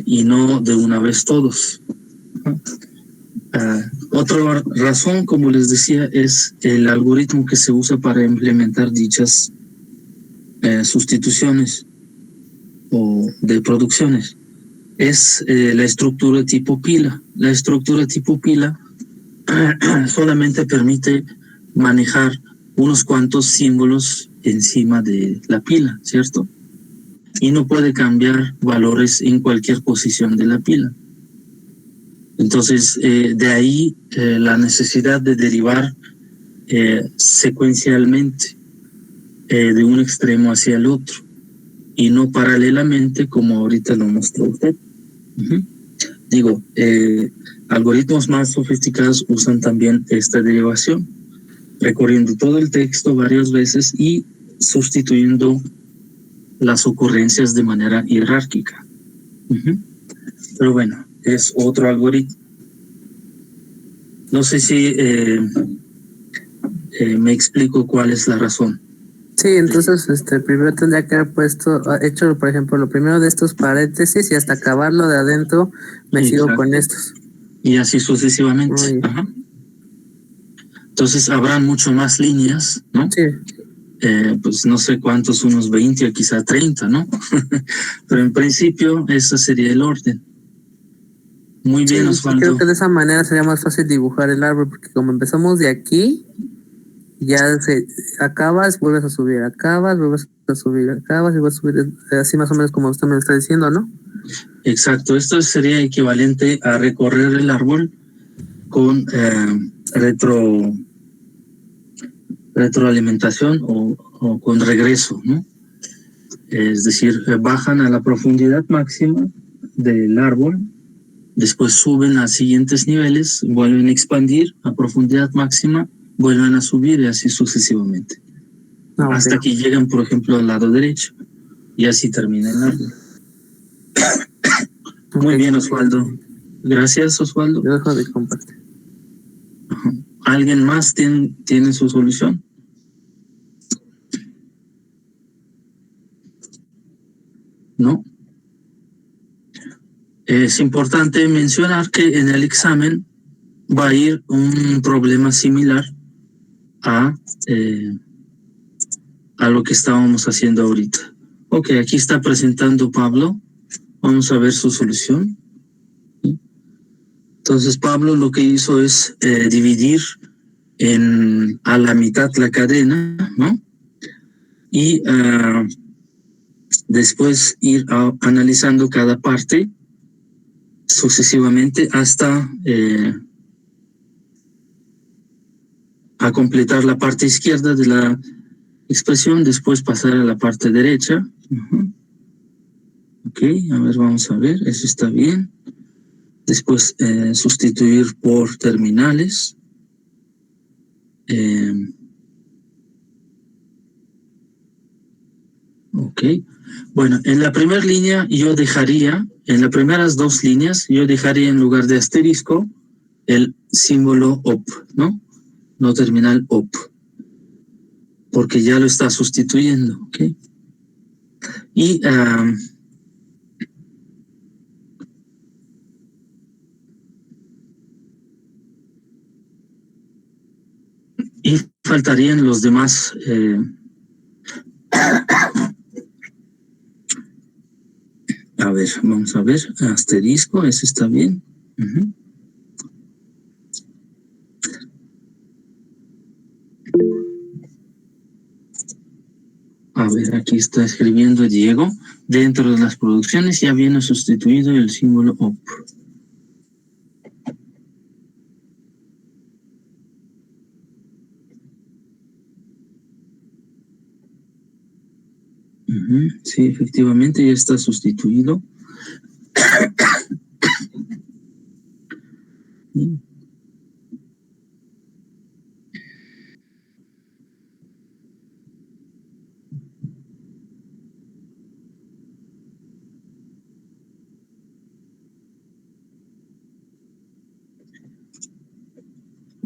Y no de una vez todos. Otra razón, como les decía, es el algoritmo que se usa para implementar dichas sustituciones o de producciones. Es la estructura tipo pila. La estructura tipo pila solamente permite manejar unos cuantos símbolos encima de la pila, ¿cierto? Y no puede cambiar valores en cualquier posición de la pila. Entonces, de ahí la necesidad de derivar secuencialmente. de un extremo hacia el otro y no paralelamente como ahorita lo mostró usted. Digo, algoritmos más sofisticados usan también esta derivación, recorriendo todo el texto varias veces y sustituyendo las ocurrencias de manera jerárquica. Pero bueno, es otro algoritmo. No sé si me explico cuál es la razón. Sí, entonces primero tendría que haber hecho, por ejemplo, lo primero de estos paréntesis y hasta acabarlo de adentro me sigo con estos. Y así sucesivamente. Ajá. Entonces habrán mucho más líneas, ¿no? Sí. Pues no sé cuántos, unos 20 o quizá 30, ¿no? Pero en principio ese sería el orden. Muy bien, sí, Osvaldo. Creo que de esa manera sería más fácil dibujar el árbol, porque como empezamos de aquí, ya acabas, vuelves a subir, acabas, vuelves a subir, acabas y vuelves a subir, así más o menos como usted me lo está diciendo, ¿no? Exacto, esto sería equivalente a recorrer el árbol con retroalimentación o con regreso, ¿no? Es decir, bajan a la profundidad máxima del árbol, después suben a siguientes niveles, vuelven a expandir a profundidad máxima, vuelven a subir y así sucesivamente. Hasta que llegan, por ejemplo, al lado derecho y así termina el árbol. Muy bien, Osvaldo. Gracias, Osvaldo. Yo dejo de compartir. ¿Alguien más tiene su solución? ¿No? Es importante mencionar que en el examen va a ir un problema similar a lo que estábamos haciendo ahorita. Ok, aquí está presentando Pablo. Vamos a ver su solución. Entonces Pablo lo que hizo es dividir a la mitad la cadena, ¿no? Y después ir analizando cada parte sucesivamente hasta a completar la parte izquierda de la expresión, después pasar a la parte derecha. Ok, a ver, vamos a ver, eso está bien. Después sustituir por terminales. Ok, bueno, en la primera línea yo dejaría, en las primeras dos líneas, yo dejaría en lugar de asterisco el símbolo OP, ¿no? No terminal OP, porque ya lo está sustituyendo, ¿ok? Y faltarían los demás. A ver, vamos a ver, asterisco, ese está bien. A ver, aquí está escribiendo Diego. Dentro de las producciones ya viene sustituido el símbolo OP. Sí, efectivamente ya está sustituido.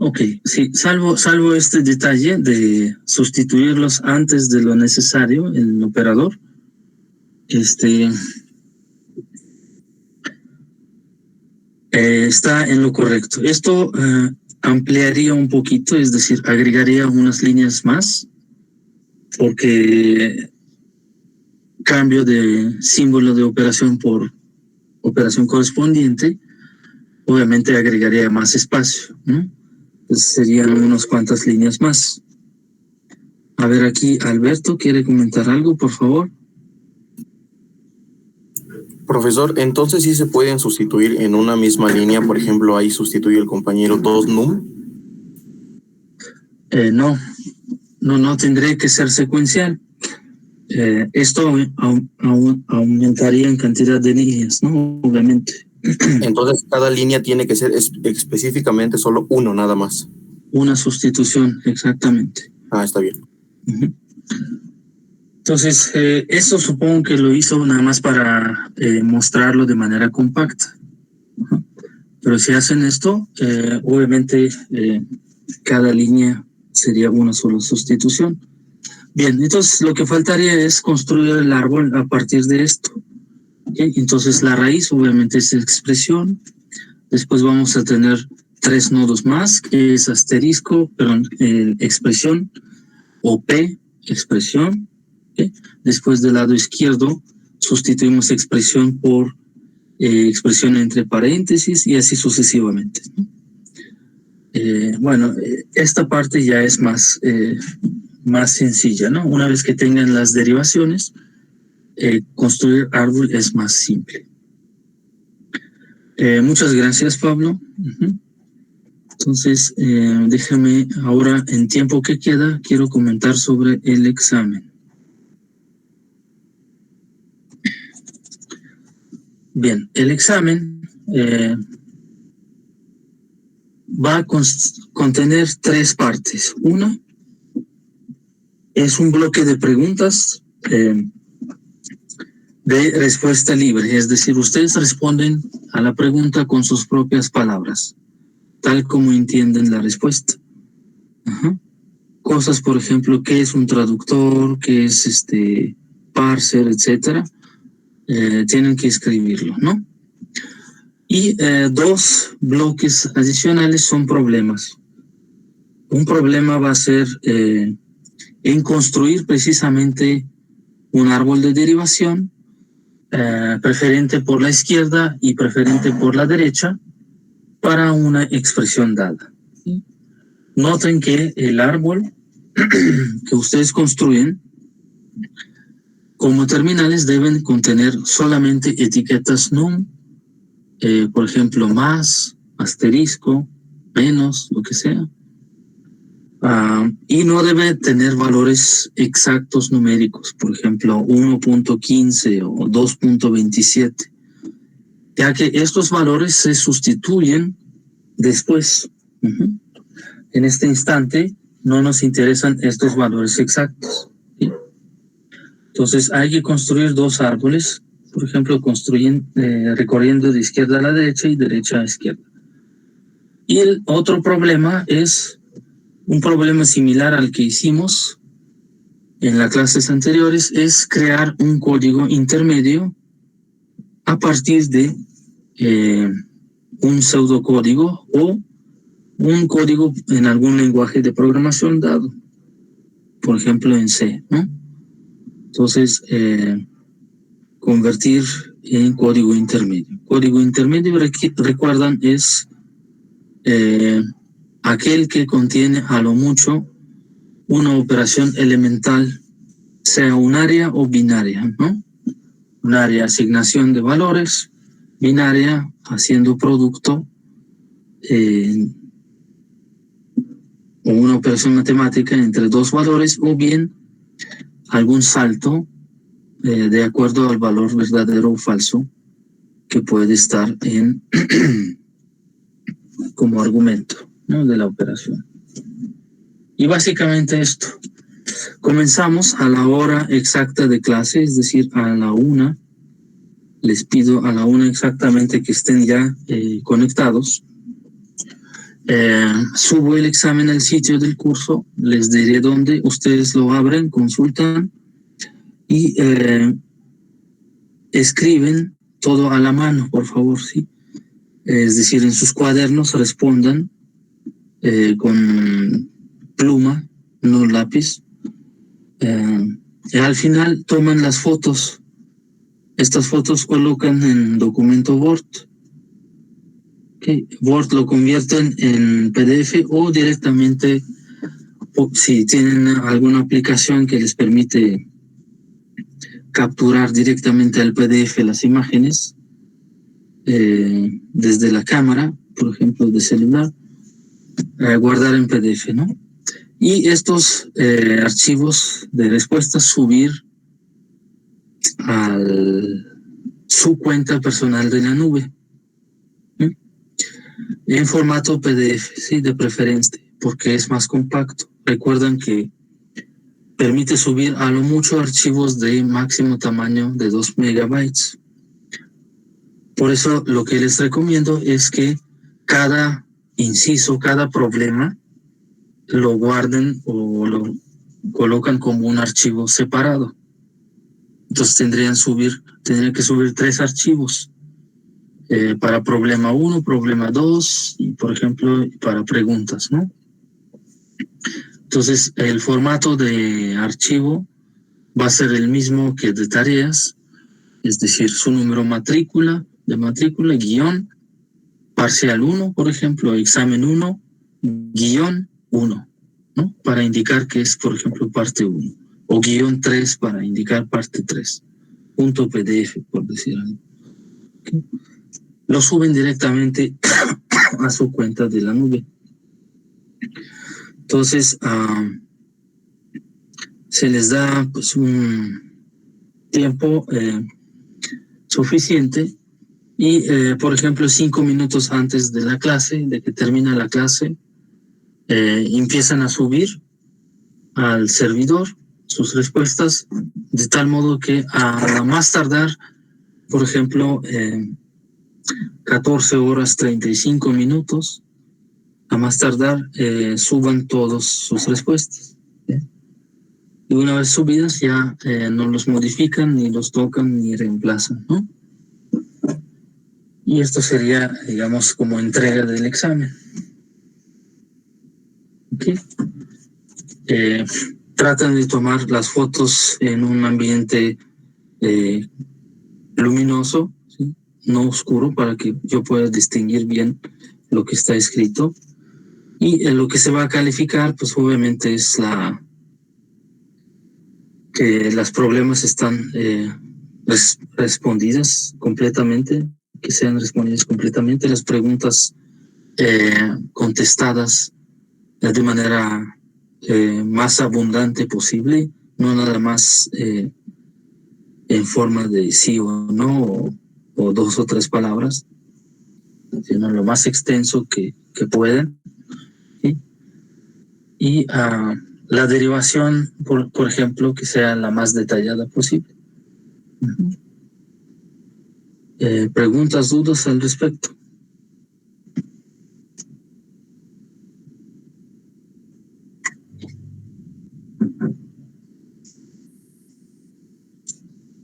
Ok, sí, salvo este detalle de sustituirlos antes de lo necesario, el operador, está en lo correcto. Esto ampliaría un poquito, es decir, agregaría unas líneas más, porque cambio de símbolo de operación por operación correspondiente, obviamente agregaría más espacio, ¿no? Entonces serían unas cuantas líneas más. A ver, aquí Alberto, ¿quiere comentar algo, por favor? Profesor, entonces sí se pueden sustituir en una misma línea, por ejemplo, ahí sustituye el compañero 2 num. No, no tendría que ser secuencial. Esto aumentaría en cantidad de líneas, ¿no? Obviamente. Entonces, cada línea tiene que ser específicamente solo uno, nada más. Una sustitución, exactamente. Ah, está bien. Uh-huh. Entonces, eso supongo que lo hizo nada más para mostrarlo de manera compacta. Uh-huh. Pero si hacen esto, obviamente cada línea sería una sola sustitución. Bien, entonces lo que faltaría es construir el árbol a partir de esto. ¿Okay? Entonces la raíz obviamente es expresión. Después vamos a tener 3 nodos más, que es asterisco, perdón, expresión, o P, expresión. ¿Okay? Después del lado izquierdo sustituimos expresión por expresión entre paréntesis y así sucesivamente, ¿no? Bueno, esta parte ya es más sencilla, ¿no? Una vez que tengan las derivaciones, construir árbol es más simple. Muchas gracias, Pablo. Uh-huh. Entonces, déjame ahora, en tiempo que queda, quiero comentar sobre el examen. Bien, el examen va a contener 3 partes. Una es un bloque de preguntas de respuesta libre, es decir, ustedes responden a la pregunta con sus propias palabras, tal como entienden la respuesta. Ajá. Cosas, por ejemplo, ¿qué es un traductor? ¿Qué es parser, etcétera? Tienen que escribirlo, ¿no? Y 2 bloques adicionales son problemas. Un problema va a ser en construir precisamente un árbol de derivación preferente por la izquierda y preferente por la derecha para una expresión dada. Noten que el árbol que ustedes construyen como terminales deben contener solamente etiquetas num, por ejemplo, más, asterisco, menos, lo que sea. Y no debe tener valores exactos numéricos, por ejemplo, 1.15 o 2.27, ya que estos valores se sustituyen después. Uh-huh. En este instante no nos interesan estos valores exactos, ¿sí? Entonces hay que construir 2 árboles, por ejemplo, recorriendo de izquierda a la derecha y derecha a izquierda. Y el otro problema es un problema similar al que hicimos en las clases anteriores, es crear un código intermedio a partir de un pseudocódigo o un código en algún lenguaje de programación dado, por ejemplo en C, ¿no? Entonces, convertir en código intermedio. Código intermedio, recuerdan, es aquel que contiene a lo mucho una operación elemental, sea unaria o binaria, ¿no? Unaria, asignación de valores, binaria, haciendo producto, o una operación matemática entre 2 valores, o bien algún salto de acuerdo al valor verdadero o falso que puede estar como argumento, ¿no?, de la operación. Y básicamente esto. Comenzamos a la hora exacta de clase, es decir, a la 1. Les pido a la 1 exactamente que estén ya conectados. Subo el examen al sitio del curso, les diré dónde, ustedes lo abren, consultan y escriben todo a la mano, por favor, ¿sí? Es decir, en sus cuadernos respondan con pluma, no lápiz. Al final toman las fotos. Estas fotos colocan en documento Word. Okay. Word lo convierten en PDF o directamente, si tienen alguna aplicación que les permite capturar directamente al PDF las imágenes desde la cámara, por ejemplo, de celular, guardar en PDF, ¿no? Y estos archivos de respuestas subir a su cuenta personal de la nube. En formato PDF, sí, de preferencia, porque es más compacto. Recuerden que permite subir a lo mucho archivos de máximo tamaño de 2 megabytes. Por eso lo que les recomiendo es que cada inciso, cada problema, lo guarden o lo colocan como un archivo separado. Entonces tendrían que subir 3 archivos. Para problema 1, problema 2 y, por ejemplo, para preguntas, ¿no? Entonces, el formato de archivo va a ser el mismo que de tareas, es decir, su número de matrícula, guión, parcial 1, por ejemplo, examen 1, guión 1, ¿no? Para indicar que es, por ejemplo, parte 1, o guión 3 para indicar parte 3, punto PDF, por decir algo. ¿Okay? Lo suben directamente a su cuenta de la nube. Entonces, se les da pues un tiempo suficiente y, por ejemplo, 5 minutos antes de la clase, de que termina la clase, empiezan a subir al servidor sus respuestas, de tal modo que a más tardar, por ejemplo, 14 horas 35 minutos, a más tardar, suban todas sus respuestas. Y una vez subidas ya no los modifican, ni los tocan, ni reemplazan, ¿no? Y esto sería, digamos, como entrega del examen. ¿Okay? Tratan de tomar las fotos en un ambiente luminoso, ¿sí? No oscuro, para que yo pueda distinguir bien lo que está escrito. Y lo que se va a calificar, pues obviamente es que los problemas están respondidas completamente, que sean respondidas completamente, las preguntas contestadas de manera más abundante posible, no nada más en forma de sí o no, o 2 o 3 palabras, sino lo más extenso que puedan. ¿Sí? Y la derivación, por ejemplo, que sea la más detallada posible. ¿Preguntas, dudas al respecto?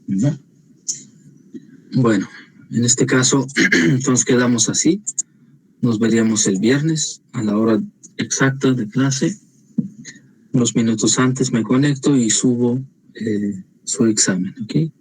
¿No? Bueno, en este caso, entonces quedamos así. Nos veríamos el viernes a la hora exacta de clase. Unos minutos antes me conecto y subo su examen, ¿ok?